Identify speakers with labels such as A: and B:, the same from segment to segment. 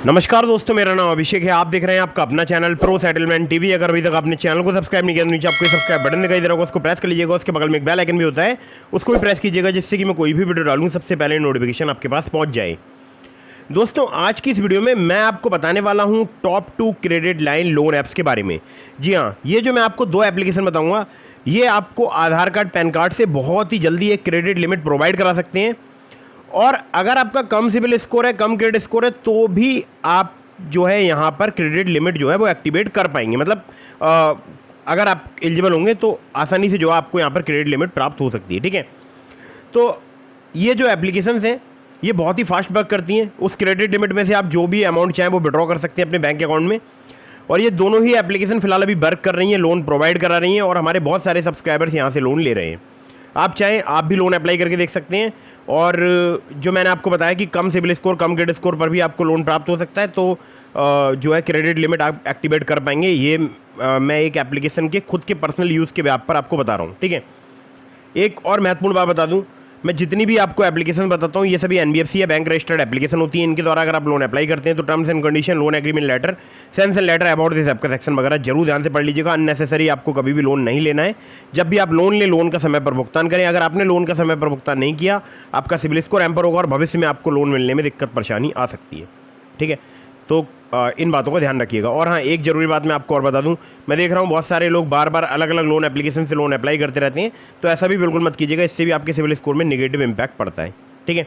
A: नमस्कार दोस्तों, मेरा नाम अभिषेक है। आप देख रहे हैं आपका अपना चैनल प्रो सेटलमेंट टीवी। अगर अभी तक आपने चैनल को सब्सक्राइब नहीं किया तो नीचे आपको सब्सक्राइब बटन दिखाई दे रहा होगा, उसको प्रेस कर लीजिएगा। उसके बगल में एक बेल आइकन भी होता है, उसको भी प्रेस कीजिएगा, जिससे कि मैं कोई भी वीडियो डालूँ सबसे पहले नोटिफिकेशन आपके पास पहुँच जाए। दोस्तों, आज की इस वीडियो में मैं आपको बताने वाला हूँ top 2 credit line loan apps के बारे में। जी हाँ, ये जो मैं आपको 2 एप्लीकेशन बताऊँगा, ये आपको आधार कार्ड पैन कार्ड से बहुत ही जल्दी एक क्रेडिट लिमिट प्रोवाइड करा सकते हैं। और अगर आपका कम सिबिल स्कोर है, कम क्रेडिट स्कोर है, तो भी आप जो है यहाँ पर क्रेडिट लिमिट जो है वो एक्टिवेट कर पाएंगे। मतलब अगर आप एलिजिबल होंगे तो आसानी से जो आपको यहाँ पर क्रेडिट लिमिट प्राप्त हो सकती है। ठीक है, तो ये जो एप्लीकेशंस हैं ये बहुत ही फास्ट वर्क करती हैं। उस क्रेडिट लिमिट में से आप जो भी अमाउंट चाहें वो विड्रॉ कर सकते हैं अपने बैंक अकाउंट में। और ये दोनों ही एप्लीकेशन फिलहाल अभी वर्क कर रही हैं, लोन प्रोवाइड करा रही हैं, और हमारे बहुत सारे सब्सक्राइबर्स यहाँ से लोन ले रहे हैं। आप चाहें आप भी लोन अप्लाई करके देख सकते हैं। और जो मैंने आपको बताया कि कम सिबिल स्कोर, कम क्रेडिट स्कोर पर भी आपको लोन प्राप्त हो सकता है, तो जो है क्रेडिट लिमिट आप एक्टिवेट कर पाएंगे। ये मैं एक एप्लीकेशन के खुद के पर्सनल यूज़ के व्याप पर आपको बता रहा हूँ। ठीक है, एक और महत्वपूर्ण बात बता दूँ, मैं जितनी भी आपको एप्लीकेशन बताता हूँ ये सभी NBFC या बैंक रजिस्टर्ड एप्लीकेशन होती है। इनके द्वारा अगर आप लोन अप्लाई करते हैं तो terms and condition, loan agreement letter, sanction letter, about this app का सेक्शन वगैरह जरूर ध्यान से पढ़ लीजिएगा। अननेसेसरी आपको कभी भी लोन नहीं लेना है। जब भी आप लोन लें, लोन का समय पर भुगतान करें। अगर आपने लोन का समय पर भुगतान नहीं किया, आपका सिबिल स्कोर हैम्पर होगा और भविष्य में आपको लोन मिलने में दिक्कत परेशानी आ सकती है। ठीक है, तो इन बातों का ध्यान रखिएगा। और हाँ, एक ज़रूरी बात मैं आपको और बता दूं, मैं देख रहा हूँ बहुत सारे लोग बार बार अलग अलग लोन एप्लीकेशन से लोन अप्लाई करते रहते हैं, तो ऐसा भी बिल्कुल मत कीजिएगा। इससे भी आपके सिबिल स्कोर में नेगेटिव इम्पैक्ट पड़ता है। ठीक है,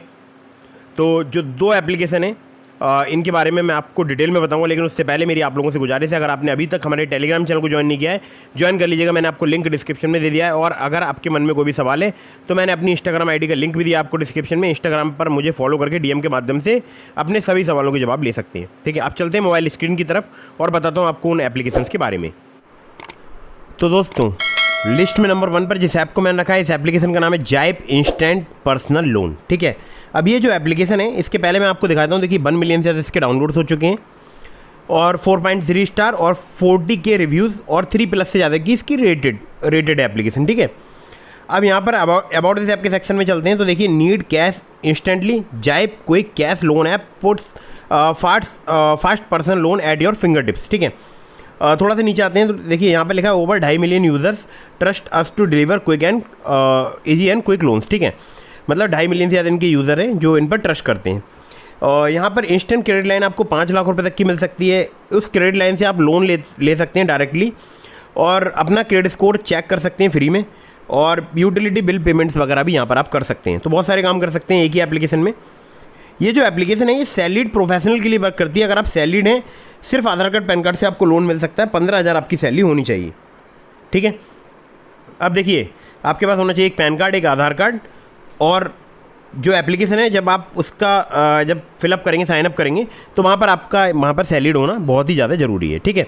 A: तो जो 2 एप्लीकेशन हैं इनके बारे में मैं आपको डिटेल में बताऊंगा, लेकिन उससे पहले मेरी आप लोगों से गुजारिश है, अगर आपने अभी तक हमारे टेलीग्राम चैनल को ज्वाइन नहीं किया है, ज्वाइन कर लीजिएगा। मैंने आपको लिंक डिस्क्रिप्शन में दे दिया है। और अगर आपके मन में कोई भी सवाल है तो मैंने अपनी इंस्टाग्राम ID का लिंक भी दिया आपको डिस्क्रिप्शन में। इंस्टाग्राम पर मुझे फॉलो करके DM के माध्यम से अपने सभी सवालों के जवाब ले सकते हैं। ठीक है, आप चलते हैं मोबाइल स्क्रीन की तरफ और बताता हूँ आपको उन एप्लीकेशन के बारे में। तो दोस्तों, लिस्ट में नंबर 1 पर जिस ऐप को मैंने रखा है, इस एप्लीकेशन का नाम है जाइप इंस्टेंट पर्सनल लोन। ठीक है, अब ये जो एप्लीकेशन है, इसके पहले मैं आपको दिखाता हूँ। देखिए 1 मिलियन से ज़्यादा इसके डाउनलोड्स हो चुके हैं और 4.3 स्टार और 40K रिव्यूज़ और 3+ से ज़्यादा की इसकी रेटेड एप्लीकेशन। ठीक है, अब यहाँ पर अबाउट दिस ऐप के सेक्शन में चलते हैं। तो देखिए, need cash instantly, Zype quick cash loan app puts fast personal loan at your fingertips. ठीक है, थोड़ा सा नीचे आते हैं तो देखिए यहाँ पर लिखा है over 2.5 million users trust us to deliver quick and easy and quick loans. ठीक है, मतलब 2.5 मिलियन से ज़्यादा इनके यूज़र हैं जो इन पर ट्रस्ट करते हैं। और यहाँ पर इंस्टेंट क्रेडिट लाइन आपको 5 लाख रुपए तक की मिल सकती है। उस क्रेडिट लाइन से आप लोन ले सकते हैं डायरेक्टली, और अपना क्रेडिट स्कोर चेक कर सकते हैं फ्री में, और यूटिलिटी बिल पेमेंट्स वगैरह भी यहाँ पर आप कर सकते हैं। तो बहुत सारे काम कर सकते हैं एक ही एप्लीकेशन में। ये जो एप्लीकेशन है ये सैलरीड प्रोफेशनल के लिए वर्क करती है। अगर आप सैलरीड हैं, सिर्फ आधार कार्ड पैन कार्ड से आपको लोन मिल सकता है। 15,000 आपकी सैलरी होनी चाहिए। ठीक है, अब देखिए आपके पास होना चाहिए एक पैन कार्ड, एक आधार कार्ड, और जो एप्लीकेशन है जब आप उसका जब फिलअप करेंगे, साइनअप करेंगे, तो वहाँ पर सैलरीड होना बहुत ही ज़्यादा ज़रूरी है। ठीक है,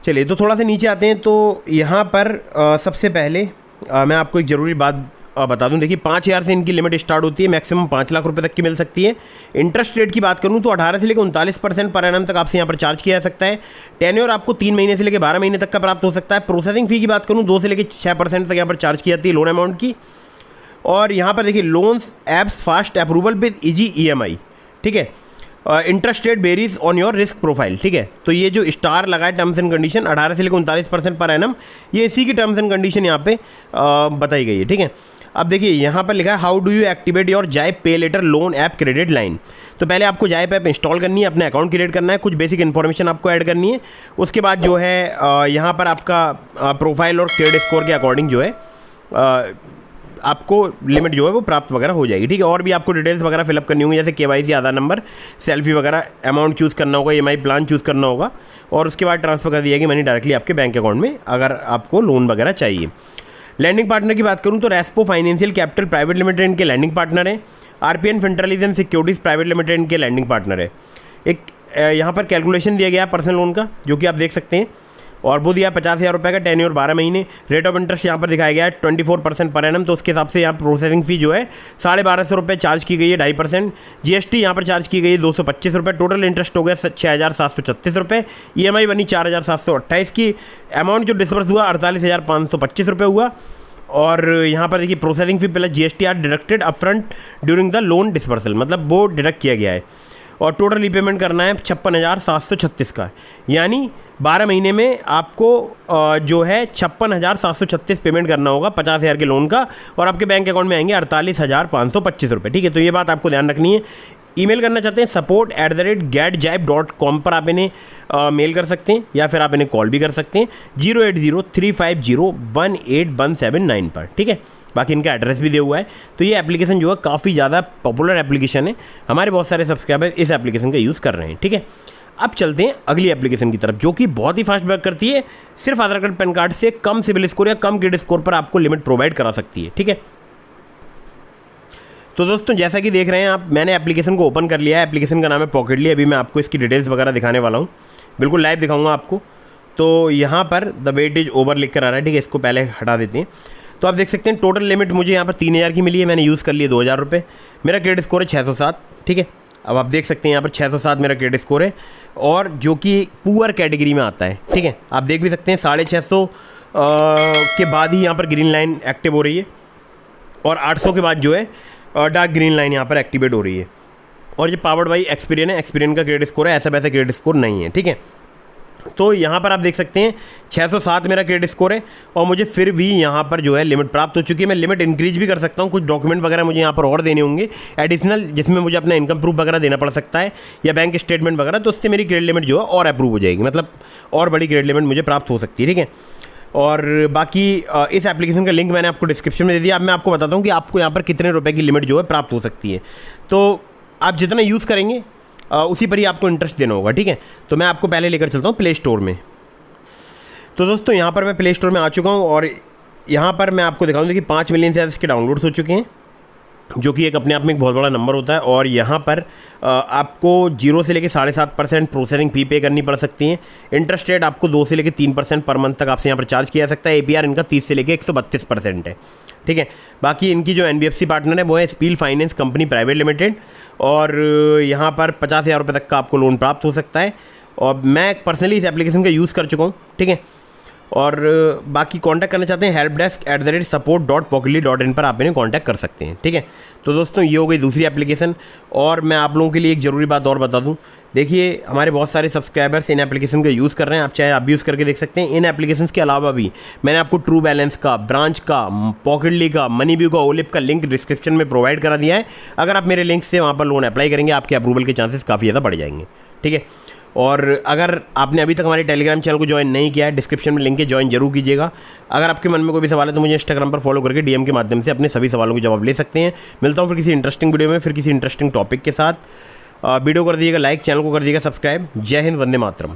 A: चलिए तो थोड़ा सा नीचे आते हैं। तो यहाँ पर सबसे पहले मैं आपको एक ज़रूरी बात बता दूं। देखिए 5,000 से इनकी लिमिट स्टार्ट होती है, मैक्सिमम 5 लाख रुपए तक की मिल सकती है। इंटरेस्ट रेट की बात करूं तो 18 से लेकर 39% पर एनम तक आपसे यहाँ पर चार्ज किया जा सकता है। टेन्योर आपको 3 महीने से लेकर 12 महीने तक का प्राप्त हो सकता है। प्रोसेसिंग फ़ी की बात करूँ 2 से लेकर 6% तक यहाँ पर चार्ज की जाती है लोन अमाउंट की। और यहाँ पर देखिए loans apps fast approval with easy EMI। ठीक है, interest rate varies on your risk profile. ठीक है, तो ये जो स्टार लगा है टर्म्स एंड कंडीशन 18 से लेकर 39% पर एनम, ये इसी की टर्म्स एंड कंडीशन यहाँ पे बताई गई है। ठीक है, अब देखिए यहाँ पर लिखा है how do you activate your Zype pay later loan app credit line. तो पहले आपको जाइप ऐप इंस्टॉल करनी है, अपने अकाउंट क्रिएट करना है, कुछ बेसिक इन्फॉर्मेशन आपको ऐड करनी है। उसके बाद जो है यहाँ पर आपका प्रोफाइल और क्रेडिट स्कोर के अकॉर्डिंग जो है आपको लिमिट जो है वो प्राप्त वगैरह हो जाएगी। ठीक है, और भी आपको डिटेल्स वगैरह फिलअप करनी होंगी, जैसे KYC, आधार नंबर, सेल्फी वगैरह, अमाउंट चूज़ करना होगा, EMI प्लान चूज़ करना होगा, और उसके बाद ट्रांसफ़र कर दिया गया मनी डायरेक्टली आपके बैंक अकाउंट में अगर आपको लोन वगैरह चाहिए। लैंडिंग पार्टनर की बात करूं तो Respo financial capital private limited इनके लैंडिंग पार्टनर है। RPN फिनटेलिजेंस सिक्योरिटीज़ प्राइवेट लिमिटेड इनके लैंडिंग पार्टनर है। एक यहाँ पर कैलकुलेशन दिया गया है पर्सनल लोन का, जो कि आप देख सकते हैं, और वो दिया 50,000 रुपये का, टेन्योर 12 महीने। रेट ऑफ इंटरेस्ट यहाँ पर दिखाया गया है 24% पर एनम। तो उसके हिसाब से यहाँ प्रोसेसिंग फ़ी जो है 1250 रुपये चार्ज की गई है, 2.5%। GST यहाँ पर चार्ज की गई है 225 रुपये। टोटल इंटरेस्ट हो गया 6,736 रुपये। EMI बनी 4,728 की। अमाउंट जो डिस्बर्स हुआ 48,525 रुपये हुआ। और यहाँ पर देखिए processing fee plus GST are deducted upfront during the loan disbursal, मतलब वो डिडक्ट किया गया है। और टोटल रीपेमेंट करना है 56,736 का, यानी 12 महीने में आपको जो है 56,736 पेमेंट करना होगा 50,000 के लोन का, और आपके बैंक अकाउंट में आएंगे 48,525 रुपये। ठीक है, तो ये बात आपको ध्यान रखनी है। ईमेल करना चाहते हैं support@getjaip.com पर आप इन्हें मेल कर सकते हैं, या फिर आप इन्हें कॉल भी कर सकते हैं 08035018179 पर। ठीक है, बाकी इनका एड्रेस भी दिया हुआ है। तो ये एप्लीकेशन जो है काफ़ी ज़्यादा पॉपुलर एप्लीकेशन है, हमारे बहुत सारे सब्सक्राइबर इस एप्लीकेशन का यूज़ कर रहे हैं। ठीक है, अब चलते हैं अगली एप्लीकेशन की तरफ, जो कि बहुत ही फास्ट वर्क करती है। सिर्फ आधार कार्ड पैन कार्ड से कम सिविल स्कोर या कम क्रेडिट स्कोर पर आपको लिमिट प्रोवाइड करा सकती है। ठीक है, तो दोस्तों जैसा कि देख रहे हैं आप, मैंने एप्लीकेशन को ओपन कर लिया है। एप्लीकेशन का नाम है पॉकेटली। अभी मैं आपको इसकी डिटेल्स वगैरह दिखाने वाला हूँ, बिल्कुल लाइव दिखाऊंगा आपको। तो यहाँ पर द वेट इज ओवर लिख कर आ रहा है। ठीक है, इसको पहले हटा देते हैं। तो आप देख सकते हैं टोटल लिमिट मुझे यहाँ पर 3,000 की मिली है, मैंने यूज़ कर लिए 2,000 रुपये। मेरा क्रेडिट स्कोर है 607। ठीक है, अब आप देख सकते हैं यहाँ पर 607 मेरा क्रेडिट स्कोर है, और जो कि पुअर कैटेगरी में आता है। ठीक है, आप देख भी सकते हैं 650 के बाद ही यहाँ पर ग्रीन लाइन एक्टिव हो रही है, और 800 के बाद जो है डार्क ग्रीन लाइन यहाँ पर एक्टिवेट हो रही है। और ये पावर्ड बाई एक्सपीरियन है, एक्सपीरियन का क्रेडिट स्कोर है, ऐसा वैसा क्रेडिट स्कोर नहीं है। ठीक है, तो यहाँ पर आप देख सकते हैं 607 मेरा क्रेडिट स्कोर है, और मुझे फिर भी यहाँ पर जो है लिमिट प्राप्त हो चुकी है। मैं लिमिट इंक्रीज भी कर सकता हूँ, कुछ डॉक्यूमेंट वगैरह मुझे यहाँ पर और देने होंगे एडिशनल, जिसमें मुझे अपना इनकम प्रूफ वगैरह देना पड़ सकता है, या बैंक स्टेटमेंट वगैरह, तो उससे मेरी क्रेडिट लिमिट जो है और अप्रूव हो जाएगी, मतलब और बड़ी क्रेडिट लिमिट मुझे प्राप्त हो सकती है। ठीक है, और बाकी इस एप्लीकेशन का लिंक मैंने आपको डिस्क्रिप्शन में दे दिया। अब मैं आपको बताता हूँ कि आपको यहाँ पर कितने रुपए की लिमिट जो है प्राप्त हो सकती है। तो आप जितना यूज़ करेंगे उसी पर ही आपको इंटरेस्ट देना होगा। ठीक है, तो मैं आपको पहले लेकर चलता हूँ प्ले स्टोर में। तो दोस्तों यहाँ पर मैं प्ले स्टोर में आ चुका हूँ, और यहाँ पर मैं आपको दिखाऊँ कि 5 मिलियन से ज़्यादा इसके डाउनलोड्स हो चुके हैं, जो कि एक अपने आप में एक बहुत बड़ा नंबर होता है। और यहाँ पर आपको 0 से लेकर 7.5% प्रोसेसिंग फ़ी पे करनी पड़ सकती है। इंटरेस्ट रेट आपको 2 से लेकर 3% पर मंथ तक आपसे यहाँ पर चार्ज किया जा सकता है। APR इनका 30 से लेकर 132% है। ठीक है, बाकी इनकी जो NBFC पार्टनर है वो है spill finance company private limited, और यहाँ पर 50,000 रुपये तक का आपको लोन प्राप्त हो सकता है। और मैं पर्सनली इस एप्लीकेशन का यूज़ कर चुका हूँ। ठीक है, और बाकी कांटेक्ट करना चाहते हैं helpdesk@support.pocketly.in पर आप इन्हें कांटेक्ट कर सकते हैं। ठीक है, तो दोस्तों ये हो गई दूसरी एप्लीकेशन। और मैं आप लोगों के लिए एक ज़रूरी बात और बता दूं, देखिए हमारे बहुत सारे सब्सक्राइबर्स इन एप्लीकेशन का यूज़ कर रहे हैं, आप चाहे आप भी यूज़ करके देख सकते हैं। इन एप्लीकेशंस के अलावा भी मैंने आपको ट्रू बैलेंस का, ब्रांच का, पॉकेटली का, मनीव्यू का, ओलिप का लिंक डिस्क्रिप्शन में प्रोवाइड करा दिया है। अगर आप मेरे लिंक से वहाँ पर लोन अप्लाई करेंगे, आपके अप्रूवल के चांसेस काफ़ी ज़्यादा बढ़ जाएंगे। ठीक है, और अगर आपने अभी तक हमारे टेलीग्राम चैनल को ज्वाइन नहीं किया है, डिस्क्रिप्शन में लिंक है, ज्वाइन जरूर कीजिएगा। अगर आपके मन में कोई भी सवाल है तो मुझे इंस्टाग्राम पर फॉलो करके DM के माध्यम से अपने सभी सवालों के जवाब ले सकते हैं। मिलता हूँ फिर किसी इंटरेस्टिंग वीडियो में, फिर किसी इंटरेस्टिंग टॉपिक के साथ। वीडियो कर दीजिएगा लाइक, चैनल को कर दीजिएगा सब्सक्राइब। जय हिंद, वंदे मातरम।